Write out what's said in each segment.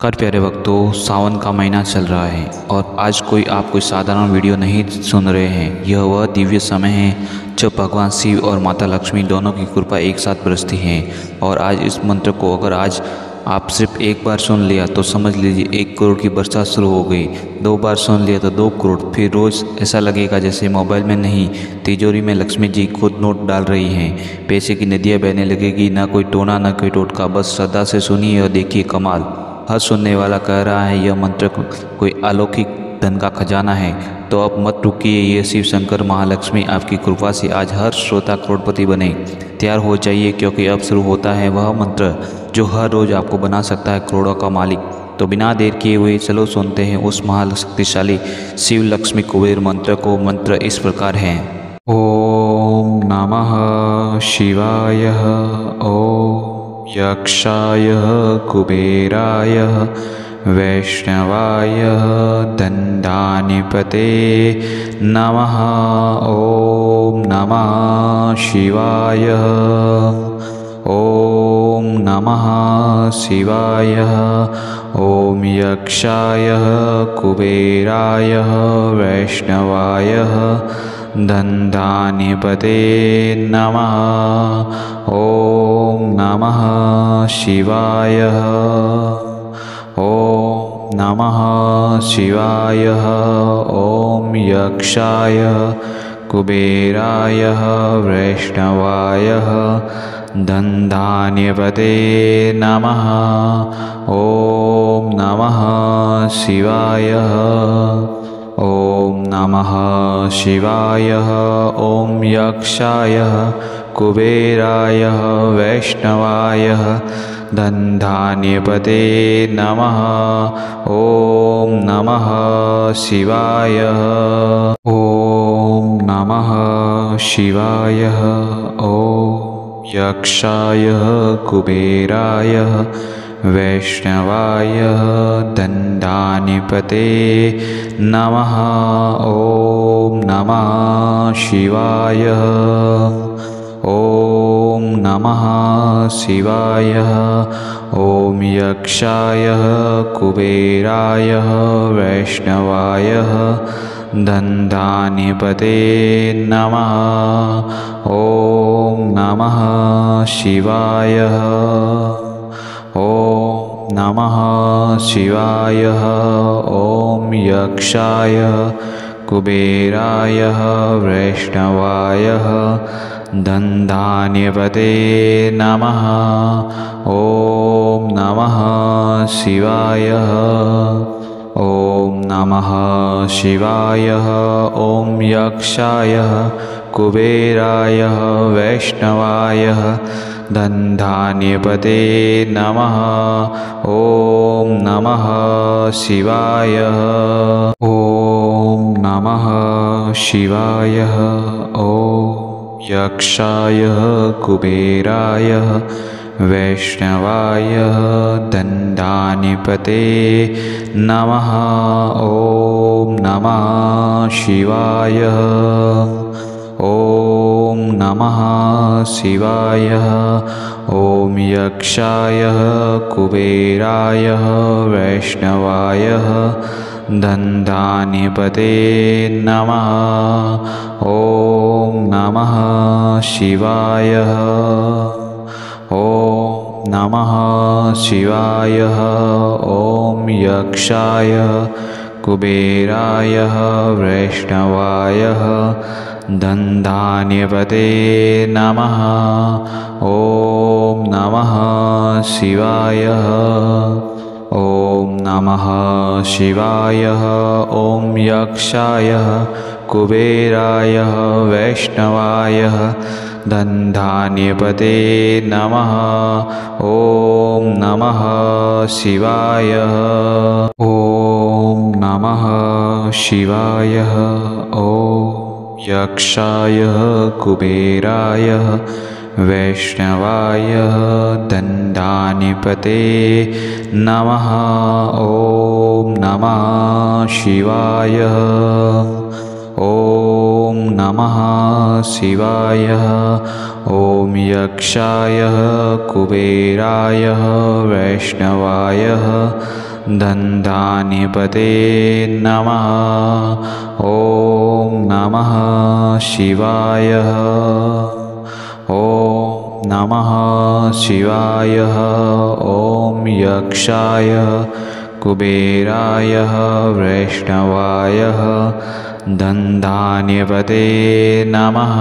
कर प्यारे भक्तों, सावन का महीना चल रहा है और आज आप कोई साधारण वीडियो नहीं सुन रहे हैं। यह वह दिव्य समय है जब भगवान शिव और माता लक्ष्मी दोनों की कृपा एक साथ बरसती है। और आज इस मंत्र को अगर आज आप सिर्फ एक बार सुन लिया तो समझ लीजिए 1 करोड़ की बरसात शुरू हो गई। 2 बार सुन लिया तो 2 करोड़। फिर रोज़ ऐसा लगेगा जैसे मोबाइल में नहीं, तिजोरी में लक्ष्मी जी खुद नोट डाल रही हैं। पैसे की नदियाँ बहने लगेगी, ना कोई टोना ना कोई टोटका। बस श्रद्धा से सुनिए और देखिए कमाल। हर सुनने वाला कह रहा है यह मंत्र कोई अलौकिक धन का खजाना है। तो अब मत रुकिए, ये शिव शंकर महालक्ष्मी आपकी कृपा से आज हर श्रोता करोड़पति बने। तैयार हो जाइए क्योंकि अब शुरू होता है वह मंत्र जो हर रोज़ आपको बना सकता है करोड़ों का मालिक। तो बिना देर किए हुए चलो सुनते हैं उस महाशक्तिशाली शिव लक्ष्मी कुबेर मंत्र को। मंत्र इस प्रकार है। ओम नमः शिवाय। ओम यक्षाय कुबेराय वैष्णवाय दंडानिपते नमः। ओम नमः शिवाय। ओम नमः शिवाय। ओम यक्षाय कुबेराय वैष्णवाय दंडानिपते नमः। ओम नमः शिवाय। ओम नमः शिवाय। ओम यक्षाय कुबेराय वैष्णवाय दंडानिपते नमः। ओम नमः शिवाय। ओम नमः शिवाय। ओम यक्षाय कुबेराय वैष्णवाय दंडानिपते नमः। ओम नमः शिवाय। ओम नमः शिवाय। ओम यक्षाय कुबेराय वैष्णवाय दंडानिपते नमः। ओम नमः शिवाय। ओम नमः शिवाय। ओम यक्षाय कुबेराय वैष्णवाय दंडानिपते नमः। ओम नमः शिवाय। ओम नमः शिवाय। ओम यक्षाय कुबेराय वैष्णवाय दंडानिपते नमः। ओम नमः शिवाय। ओम नमः शिवाय। ओम यक्षाय कुबेराय वैष्णवाय दंडानिपते नमः। ओम नमः शिवाय। ओम नमः शिवाय। ओम यक्षाय कुबेराय वैष्णवाय दंडानिपते नमः। ओम नमः शिवाय। ओम नमः शिवाय। ओम यक्षाय कुबेराय वैष्णवाय दंडानिपते नमः। ओम नमः शिवाय। ओम नमः शिवाय। ओम यक्षाय कुबेराय वैष्णवाय दंडानिपते नमः। ओम नमः शिवाय। ओम नमः शिवाय। ओम यक्षाय कुबेराय वैष्णवाय दंडानिपते नमः। ओम नमः शिवाय। ओम नमः शिवाय। ओम यक्षाय कुबेराय वैष्णवाय दंडानिपते नमः। ओम नमः शिवाय। ओम नमः शिवाय। ओम यक्षाय कुबेराय वैष्णवाय दन्दान्यपते नमः। ॐ नमः शिवाय। ॐ नमः शिवाय। ॐ यक्षाय कुबेराय वैष्णवाय दन्दान्यपते नमः।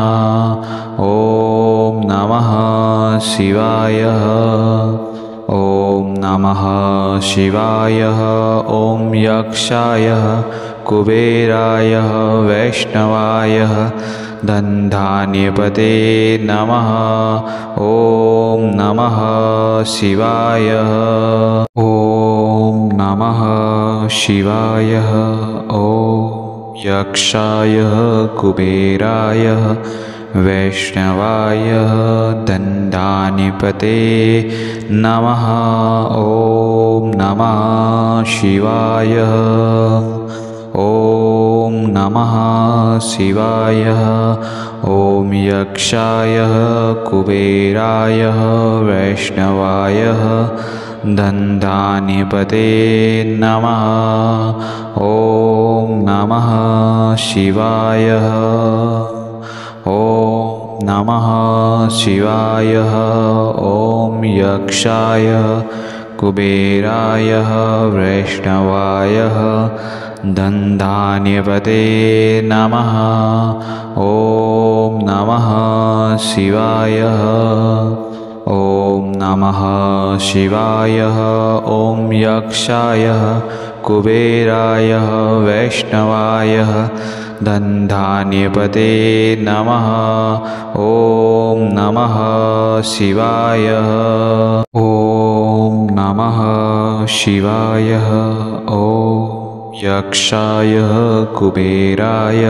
ॐ नमः शिवाय। ॐ नमः शिवाय। ॐ यक्षाय कुबेराय वैष्णवाय दन्दान्यपते नमः। ॐ नमः शिवाय। ॐ नमः शिवाय। ॐ यक्षाय कुबेराय वैष्णवाय दन्दान्यपते नमः। ॐ नमः शिवाय। ॐ नमः शिवाय। ॐ यक्षाय कुबेराय वैष्णवाय दन्दान्यपते नमः। ॐ नमः शिवाय। ॐ नमः शिवाय। ॐ यक्षाय कुबेराय वैष्णवाय दन्दान्यपते नमः। ॐ नमः शिवाय। ॐ नमः शिवाय। ॐ यक्षाय कुबेराय वैष्णवाय दन्दान्यपते नमः। ॐ नमः शिवाय। ॐ नमः शिवाय। ॐ यक्षाय कुबेराय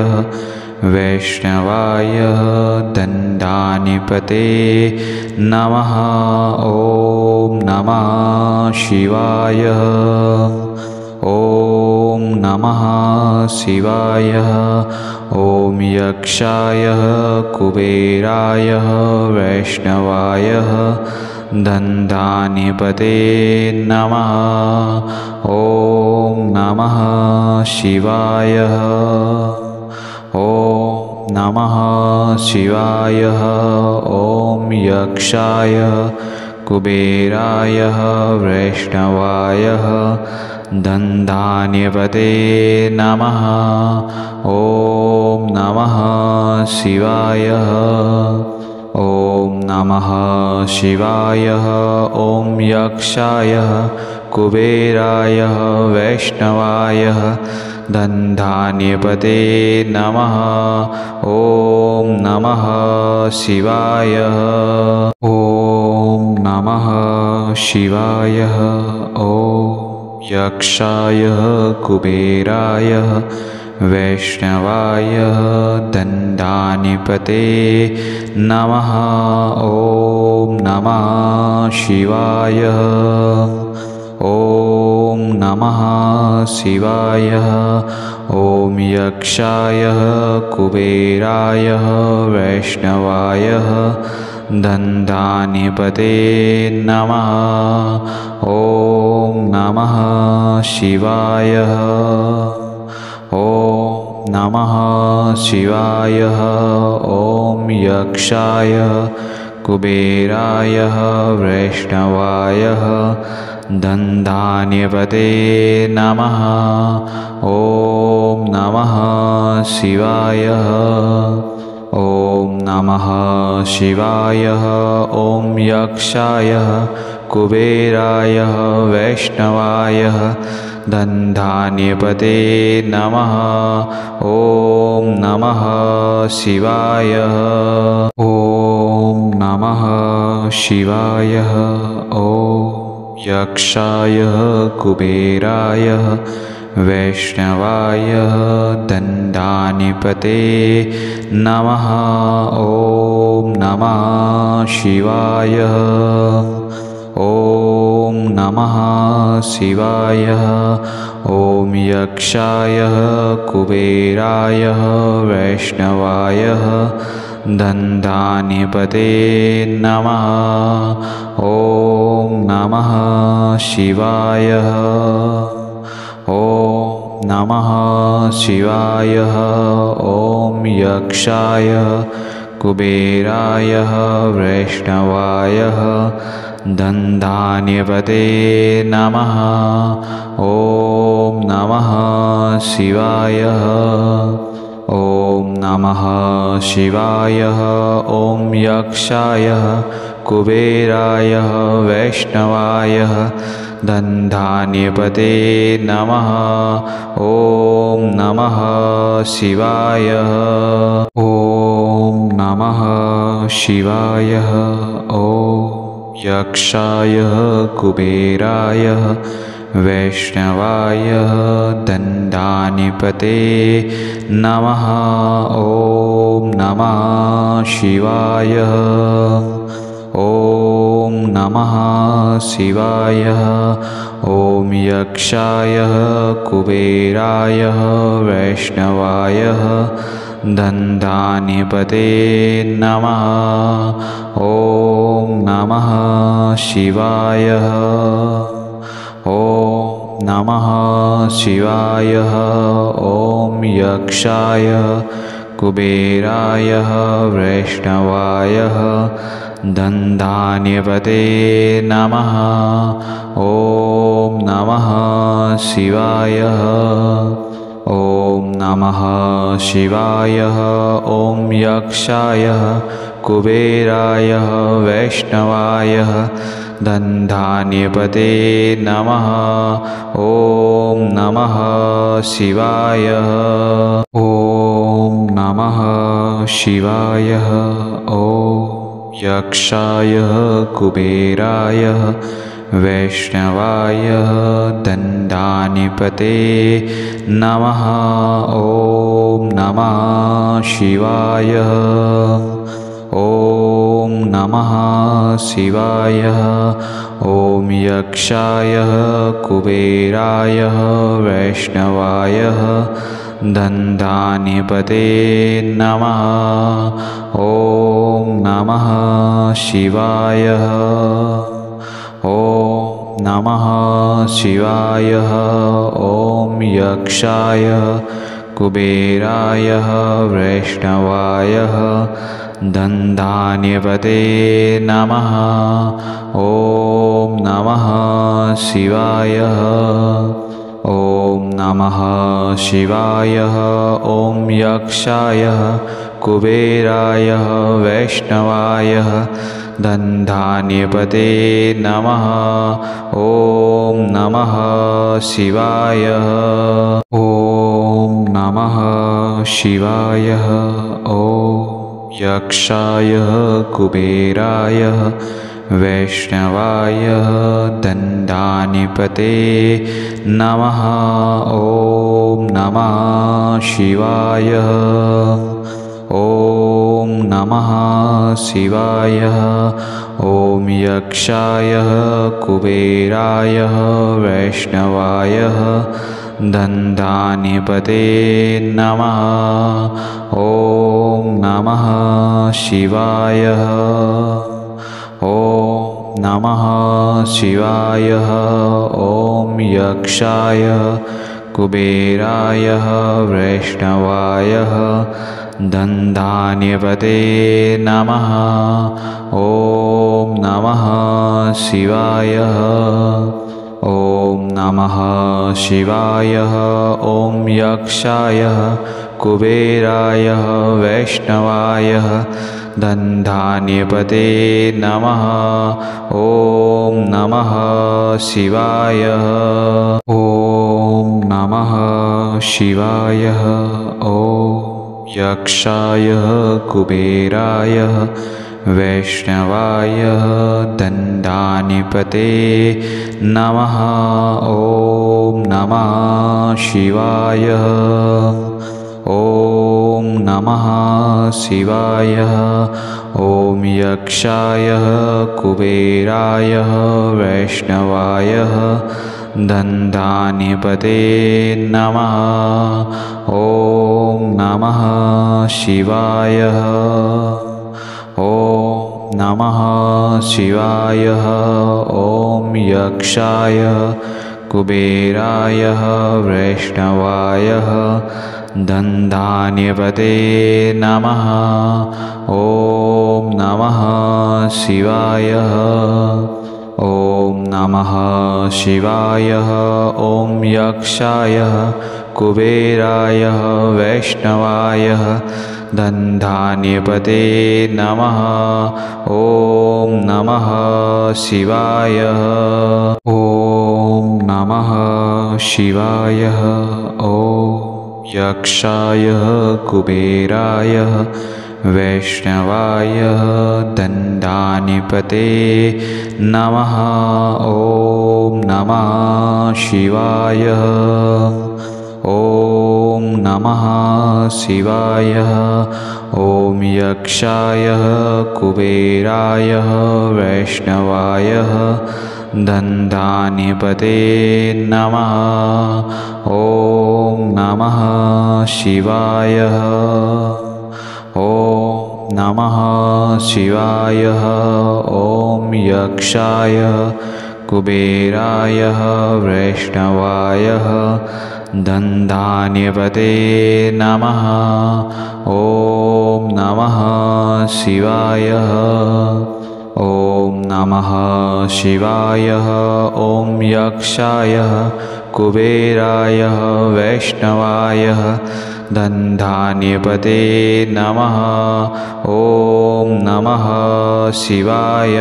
वैष्णवाय दन्दान्यपते नमः। ॐ नमः शिवाय। ॐ नमः शिवाय। ॐ यक्षाय कुबेराय वैष्णवाय दन्दान्यपते नमः। ॐ नमः शिवाय। ॐ नमः शिवाय। ॐ यक्षाय कुबेराय वैष्णवाय दन्दान्यपते नमः। ॐ नमः शिवाय। ॐ नमः शिवाय। ॐ यक्षाय कुबेराय वैष्णवाय दन्दान्यपते नमः। ॐ नमः शिवाय। ॐ नमः शिवाय। ॐ यक्षाय कुबेराय वैष्णवाय दन्दान्यपते नमः। ॐ नमः शिवाय। ॐ नमः शिवाय। ॐ यक्षाय कुबेराय वैष्णवाय दन्दान्यपते नमः। ॐ नमः शिवाय। ॐ नमः शिवाय। ॐ यक्षाय कुबेराय वैष्णवाय दन्दान्यपते नमः। ॐ नमः शिवाय। ॐ नमः शिवाय। ॐ यक्षाय कुबेराय वैष्णवाय दन्दान्यपते नमः। ॐ नमः शिवाय। ॐ नमः शिवाय। ॐ यक्षाय कुबेराय वैष्णवाय दन्दान्यपते नमः। ॐ नमः शिवाय। ॐ नमः शिवाय। ॐ यक्षाय कुबेराय वैष्णवाय दन्दान्यपते नमः। ॐ नमः शिवाय। नमः शिवाय। ॐ यक्षाय कुबेराय वैष्णवाय दन्दान्यपते नमः। ॐ नमः शिवाय। ॐ नमः शिवाय। ॐ यक्षाय कुबेराय वैष्णवाय दन्दान्यपते नमः। ॐ नमः शिवाय। ॐ नमः शिवाय। ॐ यक्षाय कुबेराय वैष्णवाय दन्दान्यपते नमः। ॐ नमः शिवाय। ॐ नमः शिवाय। ॐ यक्षाय कुबेराय वैष्णवाय दन्दान्यपते नमः। ॐ नमः शिवाय। ॐ नमः शिवाय। ॐ यक्षाय कुबेराय वैष्णवाय दन्दान्यपते नमः। ॐ नमः शिवाय। ॐ नमः शिवाय। ॐ यक्षाय कुबेराय वैष्णवाय दन्दान्यपते नमः। ॐ नमः शिवाय। ॐ नमः शिवाय। ॐ यक्षाय कुबेराय वैष्णवाय दन्दान्यपते नमः। ॐ नमः शिवाय। ॐ नमः शिवाय। ॐ यक्षाय कुबेराय वैष्णवाय दन्दान्यपते नमः। ॐ नमः शिवाय। ॐ नमः शिवाय। ॐ यक्षाय कुबेराय वैष्णवाय दन्दान्यपते नमः। ॐ नमः शिवाय। ॐ नमः शिवाय। ॐ यक्षाय कुबेराय वैष्णवाय दन्दान्यपते नमः। ॐ नमः शिवाय। ॐ नमः शिवाय। ॐ यक्षाय कुबेराय वैष्णवाय दन्दान्यपते नमः। ॐ नमः शिवाय। ॐ नमः शिवाय। ॐ यक्षाय कुबेराय वैष्णवाय दन्दान्यपते नमः। ॐ नमः शिवाय। ॐ नमः शिवाय। ॐ यक्षाय कुबेराय वैष्णवाय दन्दान्यपते नमः। ॐ नमः शिवाय। ॐ नमः शिवाय। ॐ यक्षाय कुबेराय वैष्णवाय दन्दान्यपते नमः। ॐ नमः शिवाय। ॐ नमः शिवाय। ॐ यक्षाय कुबेराय वैष्णवाय दन्दान्यपते नमः। ॐ नमः शिवाय। ॐ नमः शिवाय। ॐ यक्षाय कुबेराय वैष्णवाय दन्दान्यपते नमः। ॐ नमः शिवाय। ॐ नमः शिवाय। ॐ यक्षाय कुबेराय वैष्णवाय धनधान्यपते नमः। ॐ नमः शिवाय। ॐ नमः शिवाय। ॐ यक्षाय कुबेराय वैष्णवाय धनधान्यपते नमः। ॐ नमः शिवाय। ॐ नमः शिवाय। ॐ यक्षाय कुबेराय वैष्णवाय धनधान्यपते नमः। ॐ नमः शिवाय। ॐ नमः शिवाय। ॐ यक्षाय कुबेराय वैष्णवाय धनधान्यपते नमः। ॐ नमः शिवाय। ॐ नमः शिवाय। ॐ यक्षाय कुबेराय वैष्णवाय धनधान्यपते नमः। ॐ नमः शिवाय। ॐ नमः शिवाय। ॐ यक्षाय कुबेराय वैष्णवाय धनधान्यपते नमः। ॐ नमः शिवाय।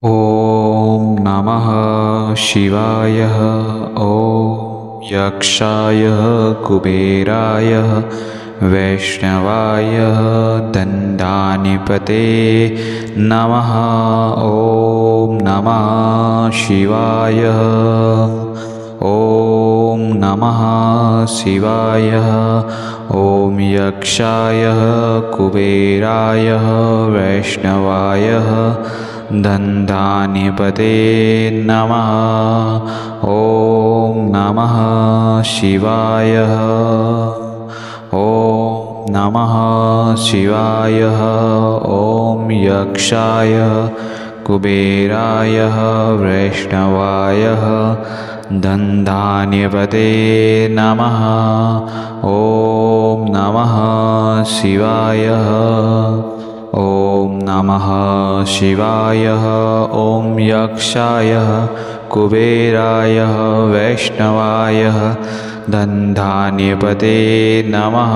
ॐ नमः शिवाय। ॐ यक्षाय कुबेराय वैष्णवाय धनधान्यपते नमः। ॐ नमः शिवाय। ॐ नमः शिवाय। ॐ यक्षाय कुबेराय वैष्णवाय धनधान्यपते नमः। ॐ नमः शिवाय। ॐ नमः शिवाय। ॐ यक्षाय कुबेराय वैष्णवाय धनधान्यपते नमः। ॐ नमः शिवाय। ॐ नमः शिवाय। ॐ यक्षाय कुबेराय वैष्णवाय धनधान्यपते नमः।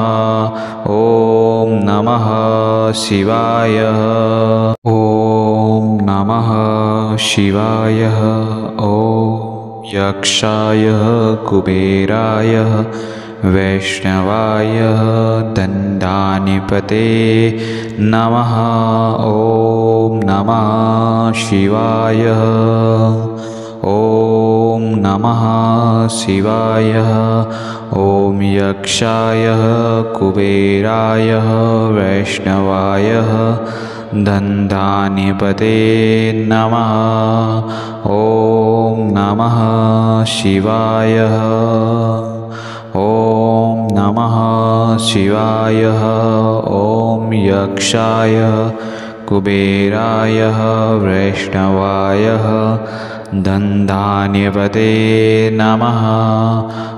ॐ नमः शिवाय। ॐ नमः शिवाय। ॐ यक्षाय कुबेराय वैष्णवाय धनधान्यपते नमः। ॐ नमः शिवाय। ॐ नमः शिवाय। ॐ यक्षाय कुबेराय वैष्णवाय धनधान्यपते नमः। ॐ नमः शिवाय। ॐ नमः शिवाय। ॐ यक्षाय कुबेराय वैष्णवाय धनधान्यपते नमः।